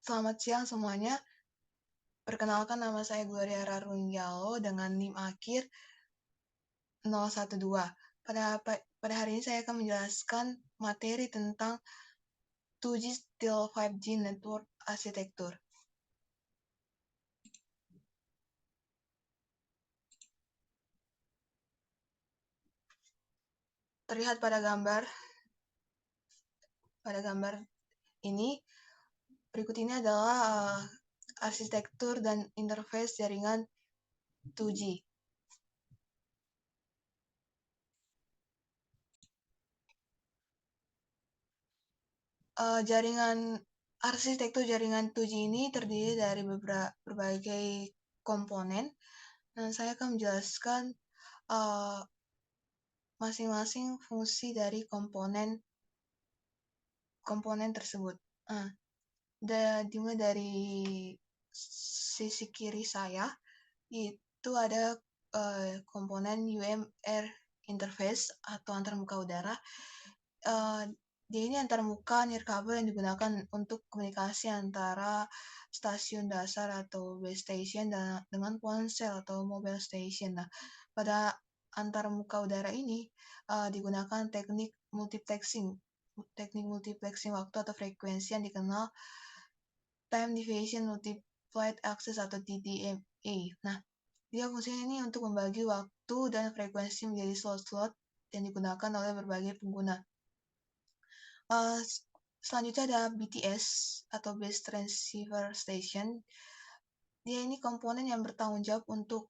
Selamat siang semuanya. Perkenalkan nama saya Gloria Rarunjalo dengan NIM akhir 012. Pada hari ini saya akan menjelaskan materi tentang 2G still 5G network architecture. Terlihat pada gambar ini, berikut ini adalah arsitektur dan interface jaringan 2G. Arsitektur jaringan 2G ini terdiri dari berbagai komponen, dan saya akan menjelaskan masing-masing fungsi dari komponen tersebut. Dimulai dari sisi kiri saya, itu ada komponen UMR interface atau antarmuka udara. Dia ini antarmuka nirkabel yang digunakan untuk komunikasi antara stasiun dasar atau base station dengan ponsel atau mobile station. Nah, pada antarmuka udara ini digunakan teknik multiplexing waktu atau frekuensi yang dikenal time division multiplied access atau TDMA. Nah, dia fungsinya ini untuk membagi waktu dan frekuensi menjadi slot-slot yang digunakan oleh berbagai pengguna. Selanjutnya ada BTS atau Base Transceiver Station. Dia ini komponen yang bertanggung jawab untuk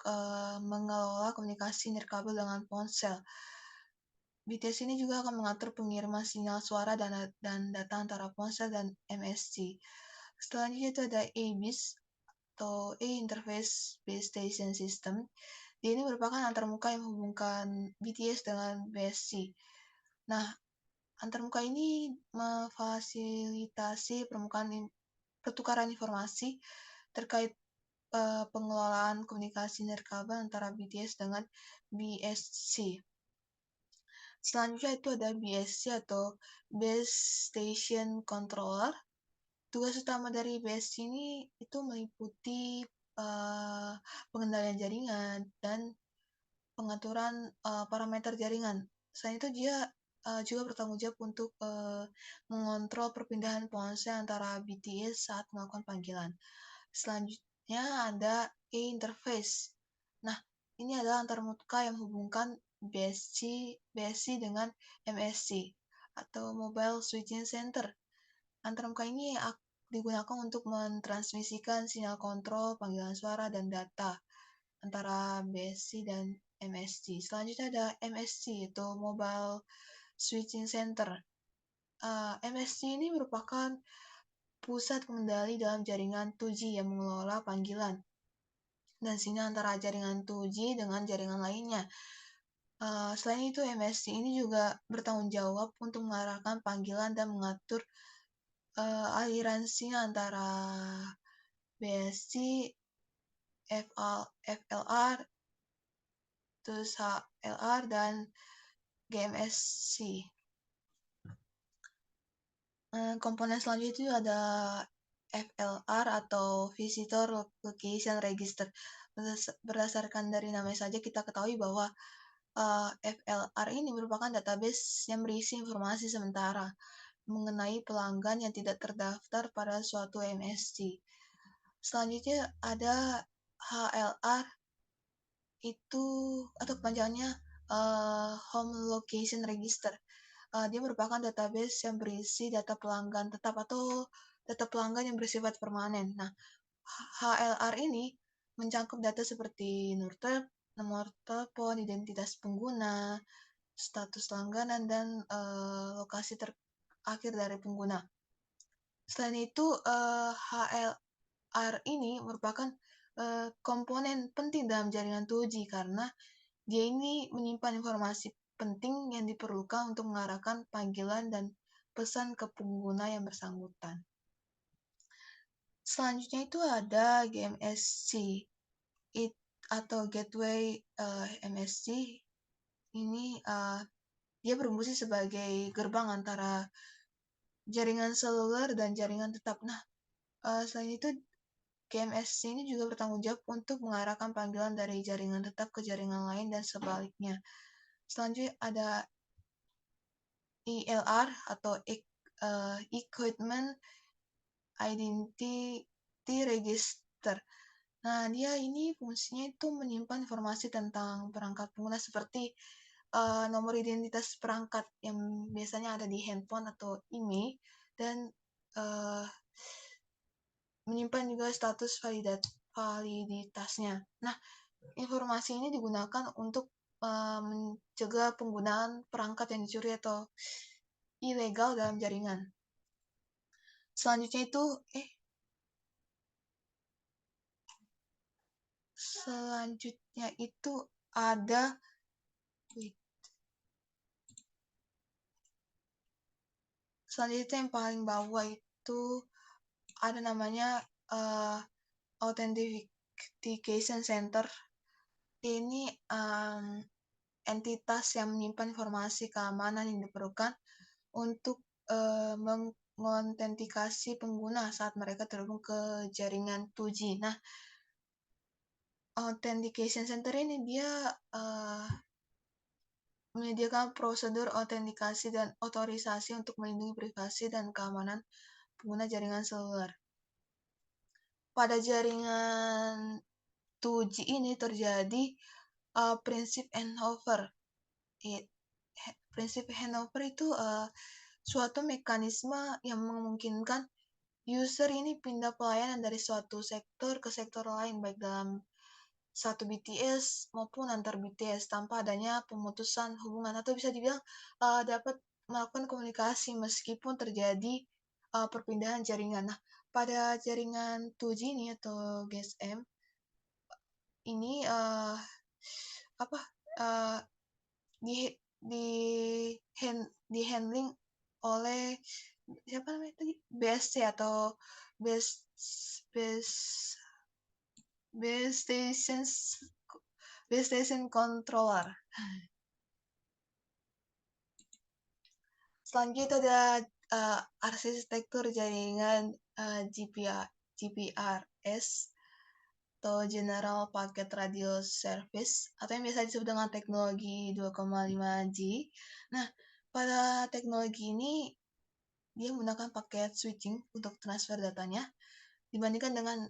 mengelola komunikasi nirkabel dengan ponsel. BTS ini juga akan mengatur pengiriman sinyal suara dan data antara ponsel dan MSC. Selanjutnya itu ada A-BIS atau A-Interface Base Station System. Dia ini merupakan antarmuka yang menghubungkan BTS dengan BSC. Nah, antarmuka ini memfasilitasi pertukaran informasi terkait pengelolaan komunikasi nirkabel antara BTS dengan BSC. Selanjutnya itu ada BSC atau Base Station Controller. Tugas utama dari BSC ini itu meliputi pengendalian jaringan dan pengaturan parameter jaringan. Selain itu dia juga bertanggung jawab untuk mengontrol perpindahan ponsel antara BTS saat melakukan panggilan. Selanjutnya ada E-interface. Nah, ini adalah antarmuka yang menghubungkan BSC dengan MSC atau Mobile Switching Center. Antarmuka ini digunakan untuk mentransmisikan sinyal kontrol, panggilan suara, dan data antara BSC dan MSC. Selanjutnya ada MSC, yaitu Mobile Switching Center. MSC ini merupakan pusat pengendali dalam jaringan 2G yang mengelola panggilan dan sinyal antara jaringan 2G dengan jaringan lainnya. Selain itu, MSC ini juga bertanggung jawab untuk mengarahkan panggilan dan mengatur aliran sinyal antara BSC, FLR, terus HLR, dan GMSC. Komponen selanjutnya itu ada FLR atau Visitor Location Register. Berdasarkan dari namanya saja kita ketahui bahwa FLR ini merupakan database yang berisi informasi sementara mengenai pelanggan yang tidak terdaftar pada suatu MSC. Selanjutnya ada HLR, itu atau kepanjangannya Home Location Register. Dia merupakan database yang berisi data pelanggan tetap atau data pelanggan yang bersifat permanen. Nah, HLR ini mencakup data seperti nomor telepon, identitas pengguna, status langganan, dan lokasi terakhir dari pengguna. Selain itu, HLR ini merupakan komponen penting dalam jaringan 2G karena dia ini menyimpan informasi penting yang diperlukan untuk mengarahkan panggilan dan pesan ke pengguna yang bersangkutan. Selanjutnya itu ada GMSC atau Gateway MSC. Ini dia berfungsi sebagai gerbang antara jaringan seluler dan jaringan tetap. Nah, Selain itu, GMS ini juga bertanggung jawab untuk mengarahkan panggilan dari jaringan tetap ke jaringan lain dan sebaliknya. Selanjutnya ada ELR atau Equipment Identity Register. Nah, dia ini fungsinya itu menyimpan informasi tentang perangkat pengguna seperti nomor identitas perangkat yang biasanya ada di handphone atau IMEI dan uh, menyimpan juga status validitasnya. Nah, informasi ini digunakan untuk mencegah penggunaan perangkat yang dicuri atau ilegal dalam jaringan. Selanjutnya itu ada selanjutnya yang paling bawah itu ada namanya Authentication Center. Ini entitas yang menyimpan informasi keamanan yang diperlukan untuk mengotentikasi pengguna saat mereka terhubung ke jaringan 2G. Nah, Authentication Center ini dia menyediakan prosedur autentikasi dan otorisasi untuk melindungi privasi dan keamanan pengguna jaringan seluler. Pada jaringan 2G ini terjadi prinsip handover. Prinsip handover itu suatu mekanisme yang memungkinkan user ini pindah pelayanan dari suatu sektor ke sektor lain, baik dalam satu BTS maupun antar BTS tanpa adanya pemutusan hubungan, atau bisa dibilang dapat melakukan komunikasi meskipun terjadi perpindahan jaringan. Nah, pada jaringan 2G ini atau GSM ini di handling oleh siapa namanya tadi, BSC atau base station controller. Selanjutnya itu ada arsitektur jaringan GPRS atau General Packet Radio Service, atau yang biasa disebut dengan teknologi 2,5G. Nah, pada teknologi ini dia menggunakan paket switching untuk transfer datanya dibandingkan dengan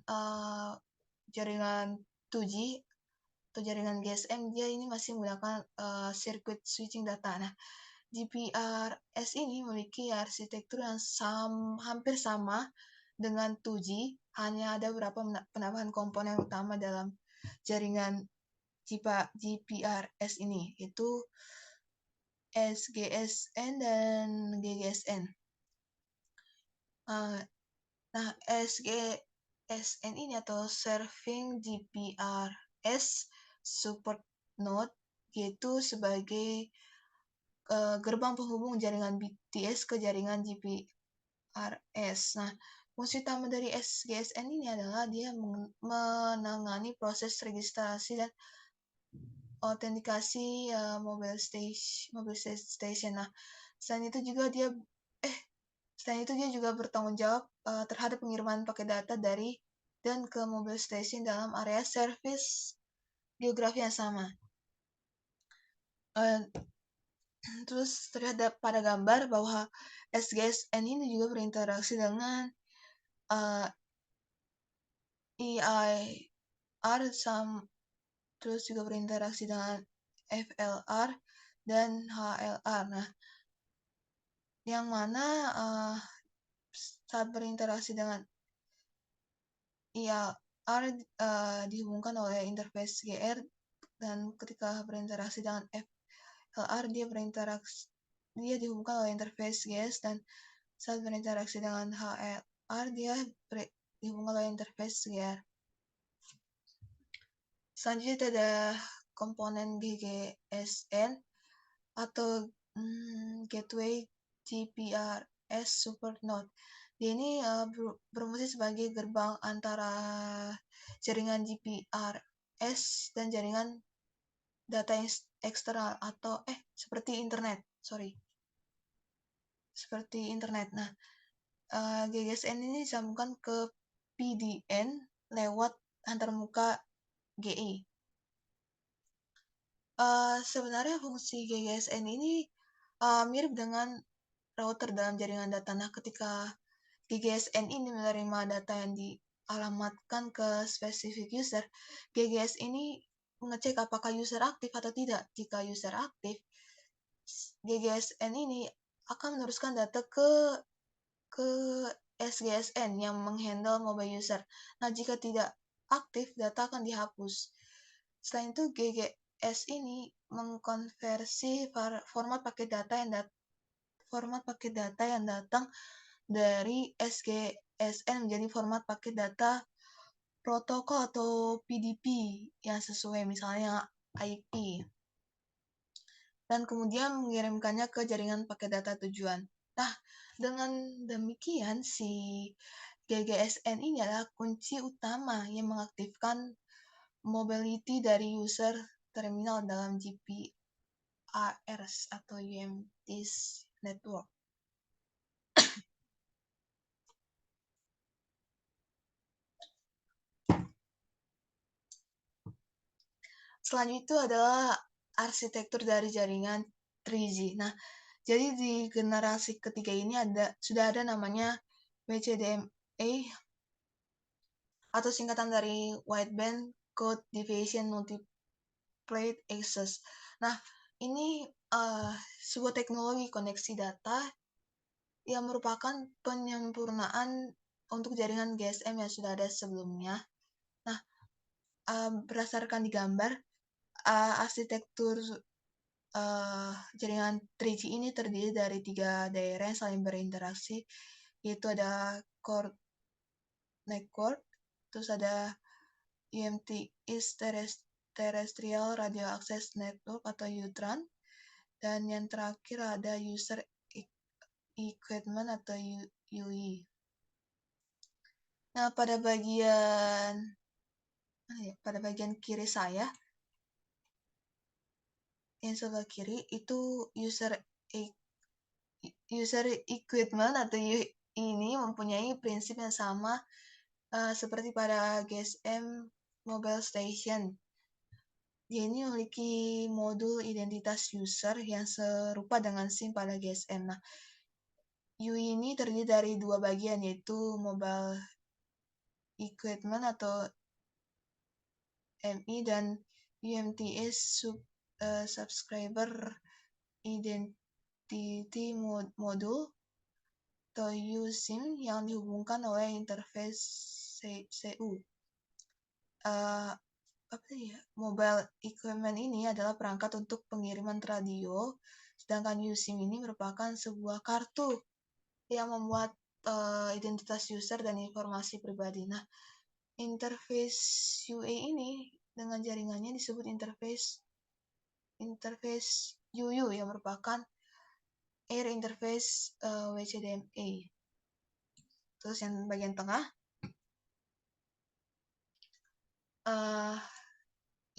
jaringan 2G atau jaringan GSM. Dia ini masih menggunakan circuit switching data. Nah, GPRS ini memiliki arsitektur yang hampir sama dengan 2G, hanya ada beberapa penambahan komponen utama dalam jaringan GPRS ini, yaitu SGSN dan GGSN. Nah, SGSN ini atau Serving GPRS Support Node, yaitu sebagai gerbang penghubung jaringan BTS ke jaringan GPRS. Nah, fungsi utama dari SGSN ini adalah dia menangani proses registrasi dan autentikasi mobile station. Nah, selain itu dia juga bertanggung jawab terhadap pengiriman paket data dari dan ke mobile station dalam area service geografi yang sama. Terus terlihat pada gambar bahwa SGSN ini juga berinteraksi dengan EIR, terus juga berinteraksi dengan FLR dan HLR. Nah, yang mana saat berinteraksi dengan EIR dihubungkan oleh interface GR, dan ketika berinteraksi dengan FLR dia dihubungkan oleh interface GS, dan saat berinteraksi dengan HLR dia dihubungkan oleh interface GR. Selanjutnya ada komponen GGSN atau Gateway GPRS Support Node. Dia ini berfungsi sebagai gerbang antara jaringan GPRS dan jaringan data eksternal atau seperti internet. Nah, GGSN ini disambungkan ke PDN lewat antarmuka GE. Sebenarnya fungsi GGSN ini mirip dengan router dalam jaringan data. Nah, ketika GGSN ini menerima data yang dialamatkan ke spesifik user, GGS ini mengecek apakah user aktif atau tidak. Jika user aktif, GGSN ini akan meneruskan data ke SGSN yang menghandle mobile user. Nah, jika tidak aktif, data akan dihapus. Selain itu, GGS ini mengkonversi format paket data yang datang dari SGSN menjadi format paket data protokol atau PDP yang sesuai, misalnya IP, dan kemudian mengirimkannya ke jaringan paket data tujuan. Nah, dengan demikian si GGSN ini adalah kunci utama yang mengaktifkan mobility dari user terminal dalam GPRS atau UMTS network. Selanjutnya itu adalah arsitektur dari jaringan 3G. Nah, jadi di generasi ketiga ini sudah ada namanya WCDMA atau singkatan dari Wideband Code Deviation Multiplate Access. Nah, ini sebuah teknologi koneksi data yang merupakan penyempurnaan untuk jaringan GSM yang sudah ada sebelumnya. Nah, berdasarkan di gambar, arsitektur jaringan 3G ini terdiri dari 3 daerah yang saling berinteraksi, yaitu ada core network, terus ada UMT East Terrestrial Radio Access Network atau UTRAN, dan yang terakhir ada User Equipment atau UI. Nah, pada bagian kiri saya, yang sebelah kiri itu user equipment atau UI ini mempunyai prinsip yang sama seperti pada GSM Mobile Station. Dia ini memiliki modul identitas user yang serupa dengan SIM pada GSM. Nah, UI ini terdiri dari 2 bagian, yaitu Mobile Equipment atau MI dan UMTS Subscriber Identity Module atau USIM yang dihubungkan oleh interface CU. Mobile equipment ini adalah perangkat untuk pengiriman radio, sedangkan USIM ini merupakan sebuah kartu yang membuat identitas user dan informasi pribadi. Nah, interface UA ini dengan jaringannya disebut interface UU yang merupakan Air Interface WCDMA. Terus yang bagian tengah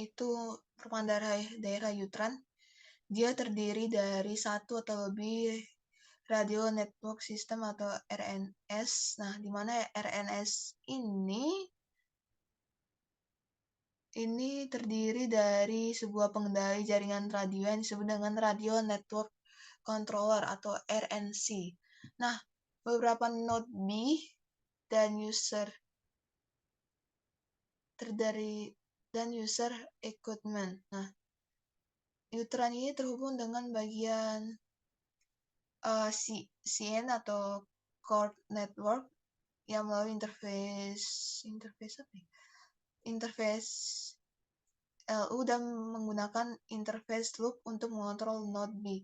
itu merupakan daerah UTRAN. Dia terdiri dari 1 atau lebih radio network system atau RNS. Nah, di mana RNS ini terdiri dari sebuah pengendali jaringan radio yang disebut dengan Radio Network Controller atau RNC. Nah, beberapa node B dan user equipment. Nah, UTRAN ini terhubung dengan bagian CN atau Core Network yang melalui interface LU dan menggunakan interface loop untuk mengontrol node B.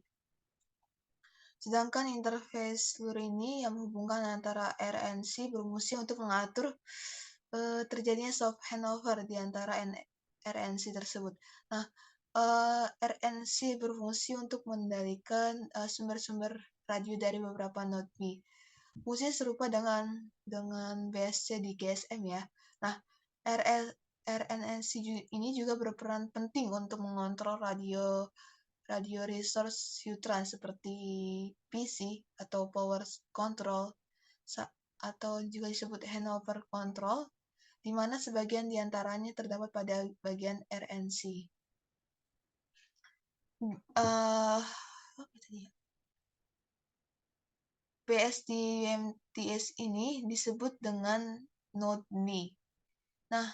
Sedangkan interface LUR ini yang menghubungkan antara RNC berfungsi untuk mengatur terjadinya soft handover di antara RNC tersebut. Nah, RNC berfungsi untuk mengendalikan sumber-sumber radio dari beberapa node B. Fungsinya serupa dengan BSC di GSM ya. Nah, RNC ini juga berperan penting untuk mengontrol radio resource UTRAN seperti PC atau power control atau juga disebut handover control, di mana sebagian diantaranya terdapat pada bagian RNC. Apa tadi ya? PS di UMTS ini disebut dengan node B. Nah,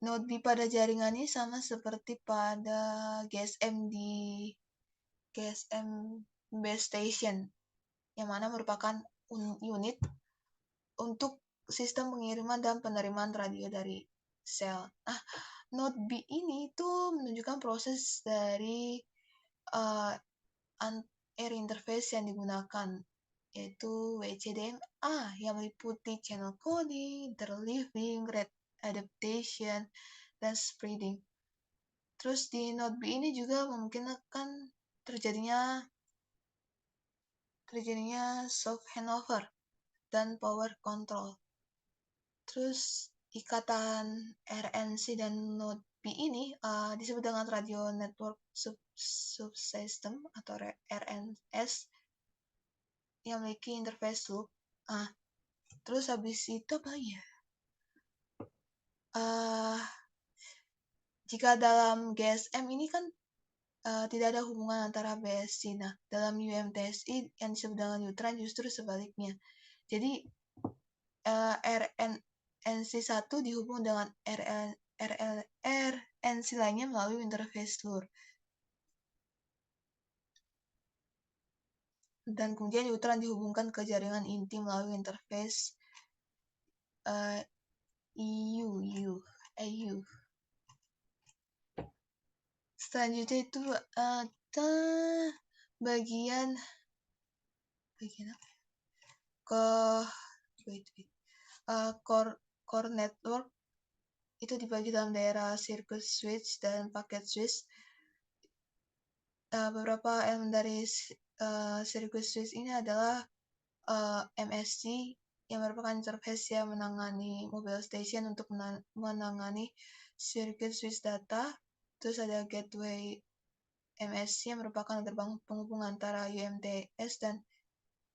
node B pada jaringan ini sama seperti pada GSM di GSM base station, yang mana merupakan unit untuk sistem pengiriman dan penerimaan radio dari sel. Nah, node B ini itu menunjukkan proses dari air interface yang digunakan, yaitu WCDMA yang meliputi channel coding, interleaving, rate adaptation, dan spreading. Terus di node B ini juga memungkinkan terjadinya soft handover dan power control. Terus ikatan RNC dan node B ini disebut dengan radio network subsystem atau RNS yang memiliki interface loop. Terus habis itu apa ya? Jika dalam GSM ini kan tidak ada hubungan antara BSC. Nah, dalam UMTSI yang disebut dengan neutron justru sebaliknya. Jadi RNC1 dihubung dengan RNC lainnya melalui interface lure. Dan kemudian neutron dihubungkan ke jaringan inti melalui interface EU. Selanjutnya itu ada bagian apa? Core network itu dibagi dalam daerah circuit switch dan packet switch. Beberapa elemen dari circuit switch ini adalah MSC yang merupakan interface yang menangani mobile station untuk menangani circuit switch data. Terus ada gateway MSC yang merupakan gerbang penghubung antara UMTS dan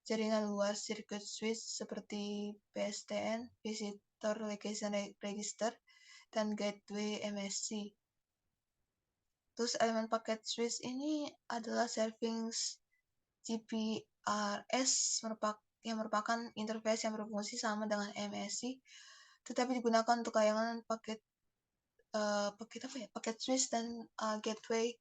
jaringan luar circuit switch seperti PSTN, Visitor Location Register, dan Gateway MSC. Terus elemen packet switch ini adalah serving GPRS yang merupakan interface yang berfungsi sama dengan MSC, tetapi digunakan untuk layanan paket switch dan gateway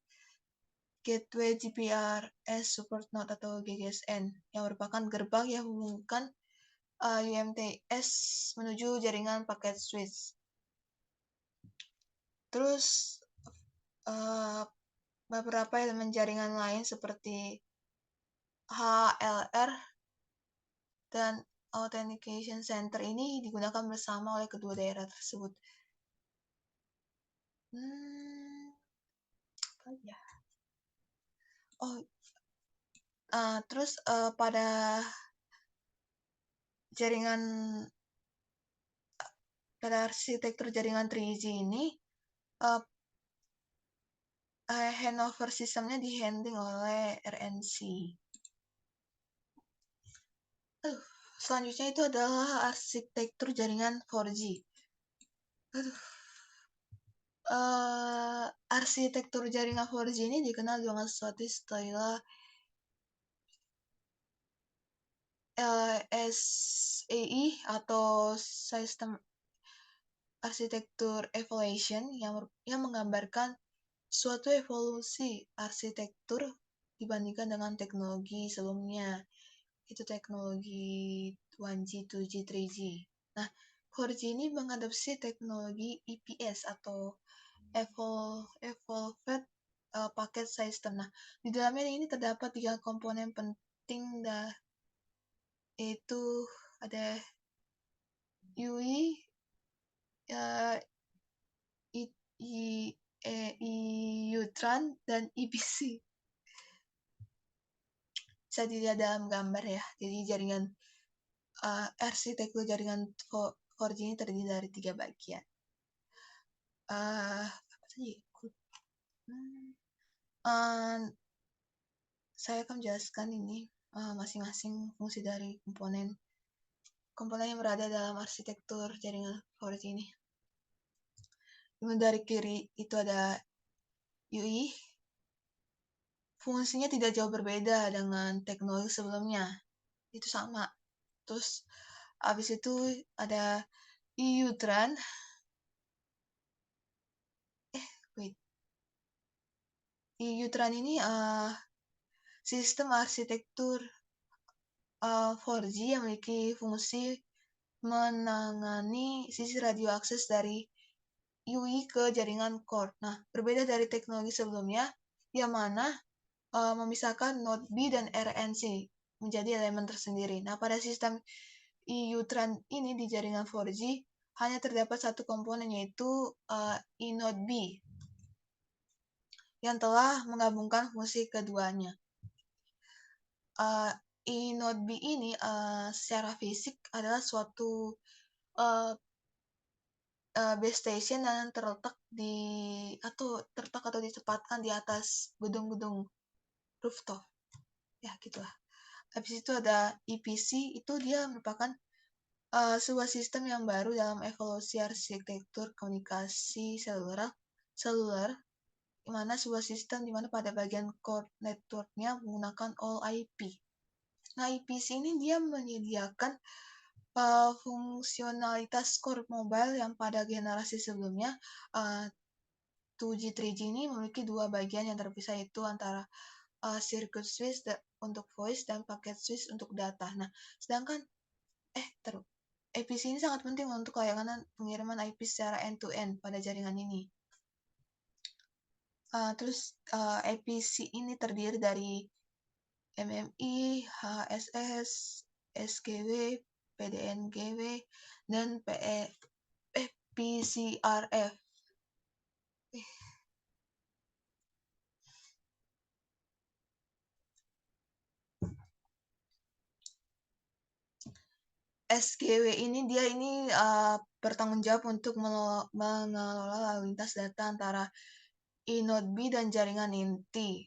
GPRS support node atau GGSN yang merupakan gerbang yang menghubungkan UMTS menuju jaringan paket switch. Terus beberapa elemen jaringan lain seperti HLR dan Authentication Center ini digunakan bersama oleh kedua daerah tersebut. Apa ya? Terus pada arsitektur jaringan 3G ini handover sistemnya dihandling oleh RNC. Selanjutnya itu adalah arsitektur jaringan 4G. Arsitektur jaringan 4G ini dikenal dengan suatu istilah SAE atau System Architecture Evolution yang menggambarkan suatu evolusi arsitektur dibandingkan dengan teknologi sebelumnya, itu teknologi 1G, 2G, 3G. Nah, 4G ini mengadopsi teknologi EPS atau Evolved Packet System. Nah, di dalamnya ini terdapat 3 komponen penting, yaitu ada UI, Neutron, dan EPC. Bisa dilihat dalam gambar ya. Jadi jaringan arsitektur jaringan 4G ini terdiri dari 3 bagian. Apa tadi? Saya akan menjelaskan ini masing-masing fungsi dari komponen komponen yang berada dalam arsitektur jaringan 4G ini. Dari kiri itu ada UI. Fungsinya tidak jauh berbeda dengan teknologi sebelumnya. Itu sama. Terus habis itu ada EUTRAN. EUTRAN ini sistem arsitektur 4G yang memiliki fungsi menangani sisi radio akses dari UI ke jaringan core. Nah, berbeda dari teknologi sebelumnya, yang mana memisahkan node B dan RNC menjadi elemen tersendiri. Nah, pada sistem EUTRAN ini di jaringan 4G hanya terdapat satu komponen, yaitu eNode B yang telah menggabungkan fungsi keduanya. eNode B ini secara fisik adalah suatu base station yang terletak atau ditempatkan di atas gedung-gedung rooftop. Ya, gitulah. Habis itu ada EPC, itu dia merupakan sebuah sistem yang baru dalam evolusi arsitektur komunikasi seluler, di mana sebuah sistem di mana pada bagian core networknya menggunakan all IP. Nah, EPC ini dia menyediakan fungsionalitas core mobile yang pada generasi sebelumnya 2G, 3G ini memiliki dua bagian yang terpisah, yaitu antara circuit switch untuk voice dan packet switch untuk data. Nah, sedangkan EPC ini sangat penting untuk layanan pengiriman IP secara end-to-end pada jaringan ini. Terus EPC ini terdiri dari MMI, HSS, SGW, PDNGW, dan PCRF. SGW ini bertanggung jawab untuk mengelola lalu lintas data antara eNode B dan jaringan inti.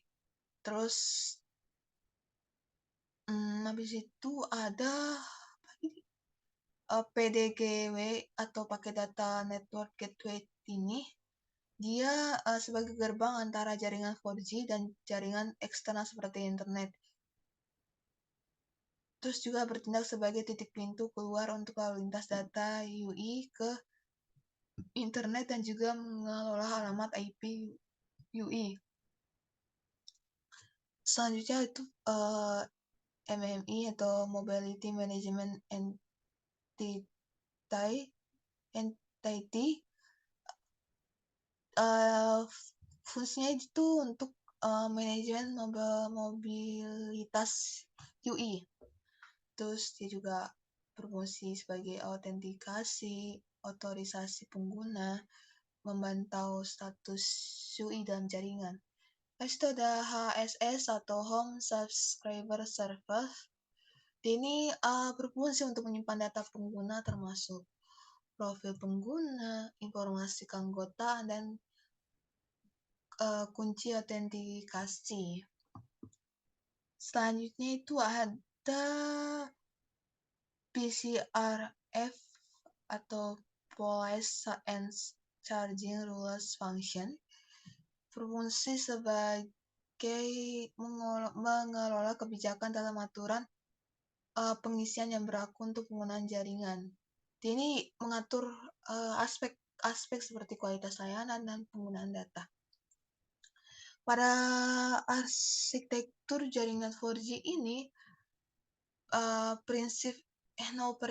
Terus habis itu ada PDGW atau Packet Data Network Gateway ini. Dia sebagai gerbang antara jaringan 4G dan jaringan eksternal seperti internet. Terus juga bertindak sebagai titik pintu keluar untuk lalu lintas data UI ke internet dan juga mengelola alamat IP UI. Selanjutnya itu MMI atau Mobility Management Entity. Fungsinya itu untuk manajemen mobilitas UI. Terus dia juga berfungsi sebagai autentikasi, otorisasi pengguna, memantau status UI dalam jaringan. Terus itu ada HSS atau Home Subscriber Service. Ini berfungsi untuk menyimpan data pengguna termasuk profil pengguna, informasi keanggotaan, dan kunci autentikasi. Selanjutnya itu ada PCRF atau Police and Charging Rules Function, berfungsi sebagai mengelola kebijakan dalam aturan pengisian yang berlaku untuk penggunaan jaringan. Ini mengatur aspek seperti kualitas layanan dan penggunaan data. Pada arsitektur jaringan 4G ini, prinsip handover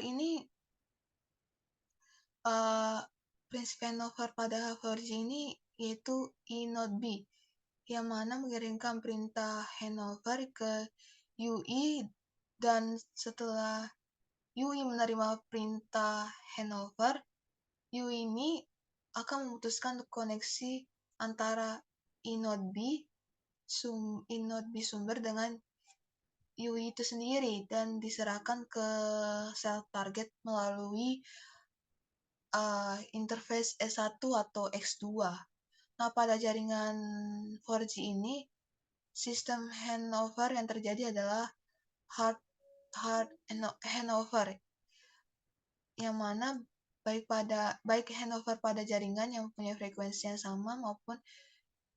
pada 4G ini yaitu eNode B, yang mana mengirimkan perintah handover ke UI, dan setelah UI menerima perintah handover, UI ini akan memutuskan koneksi antara eNode B sumber dengan UI itu sendiri dan diserahkan ke sel target melalui interface S1 atau X2. Nah, pada jaringan 4G ini, sistem handover yang terjadi adalah hard handover, yang mana baik handover pada jaringan yang punya frekuensi yang sama maupun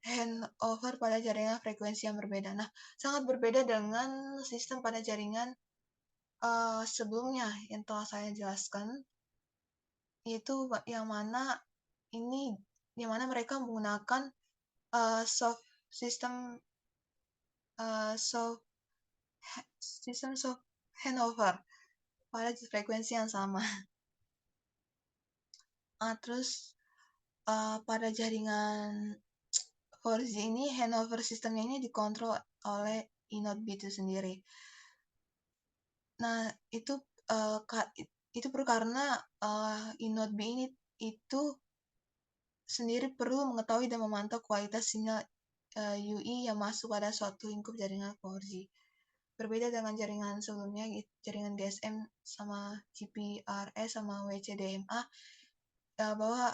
handover pada jaringan frekuensi yang berbeda. Nah, sangat berbeda dengan sistem pada jaringan sebelumnya yang telah saya jelaskan, yaitu yang mana mereka menggunakan sistem soft handover pada frekuensi yang sama. Terus pada jaringan 4G ini handover sistemnya ini dikontrol oleh eNodeB itu sendiri. Nah, itu perlu karena eNodeB ini itu sendiri perlu mengetahui dan memantau kualitas sinyal UI yang masuk pada suatu lingkup jaringan 4G. Berbeda dengan jaringan sebelumnya, jaringan GSM sama GPRS sama WCDMA, bahwa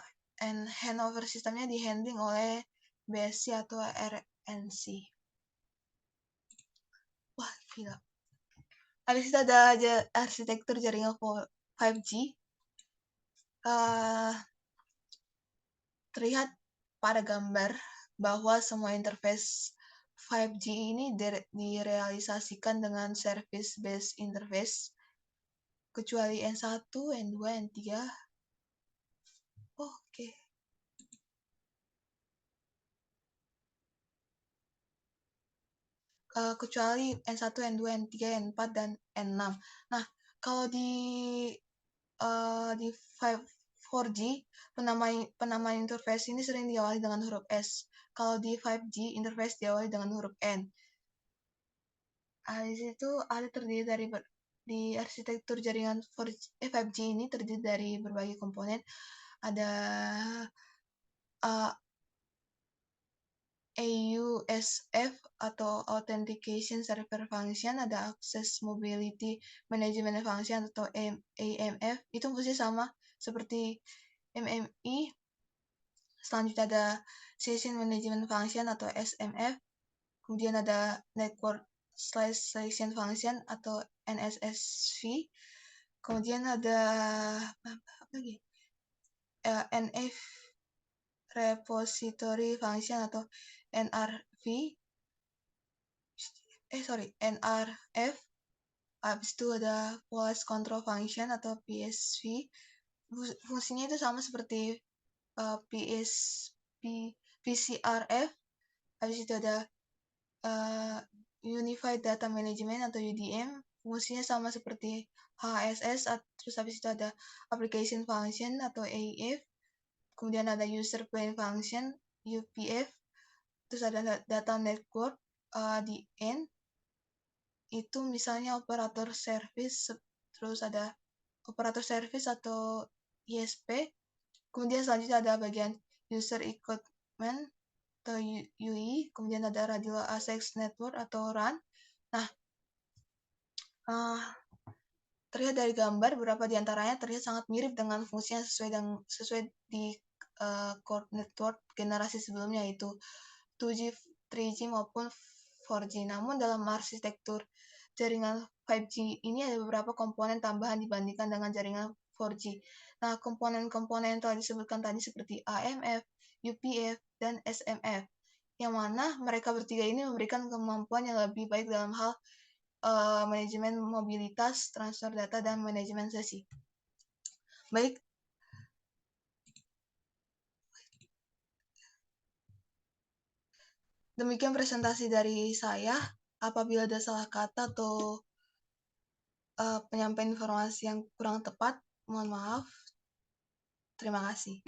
handover sistemnya dihandling oleh BSC atau RNC. Wah, gila. Habis itu ada arsitektur jaringan 5G. Terlihat pada gambar bahwa semua interface 5G ini direalisasikan dengan service-based interface, kecuali N1, N2, N3. Oke. Kecuali N1, N2, N3, N4, dan N6. Nah, kalau di 4G, penamaan interface ini sering diawali dengan huruf S. Kalau di 5G, interface diawali dengan huruf N. Di situ terdiri dari di arsitektur jaringan 5G ini terdiri dari berbagai komponen. Ada AUSF atau Authentication Server Function, ada Access Mobility Management Function atau AMF. Itu fungsinya sama seperti MMI. Selanjutnya ada Session Management Function atau SMF. Kemudian ada Network Selection Function atau NSSV. Kemudian ada apa lagi? NF Repository Function atau NRV. NRF. Habis itu ada Policy Control Function atau PSV. Fungsinya itu sama seperti PCRF. Habis itu ada Unified Data Management atau UDM. Fungsinya sama seperti HSS. Terus habis itu ada Application Function atau AF. Kemudian ada User Plane Function, UPF. Terus ada Data Network, DN. Itu misalnya operator service. Terus ada operator service atau ISP. Kemudian selanjutnya ada bagian User Equipment atau UI. Kemudian ada Radio Access Network atau RAN. Nah, terlihat dari gambar beberapa diantaranya terlihat sangat mirip dengan fungsinya sesuai di core network generasi sebelumnya, yaitu 2G, 3G maupun 4G. Namun dalam arsitektur jaringan 5G ini ada beberapa komponen tambahan dibandingkan dengan jaringan 4G. Nah, komponen-komponen yang telah disebutkan tadi seperti AMF, UPF, dan SMF, yang mana mereka bertiga ini memberikan kemampuan yang lebih baik dalam hal manajemen mobilitas, transfer data, dan manajemen sesi. Baik, demikian presentasi dari saya. Apabila ada salah kata atau penyampaian informasi yang kurang tepat, mohon maaf. Terima kasih.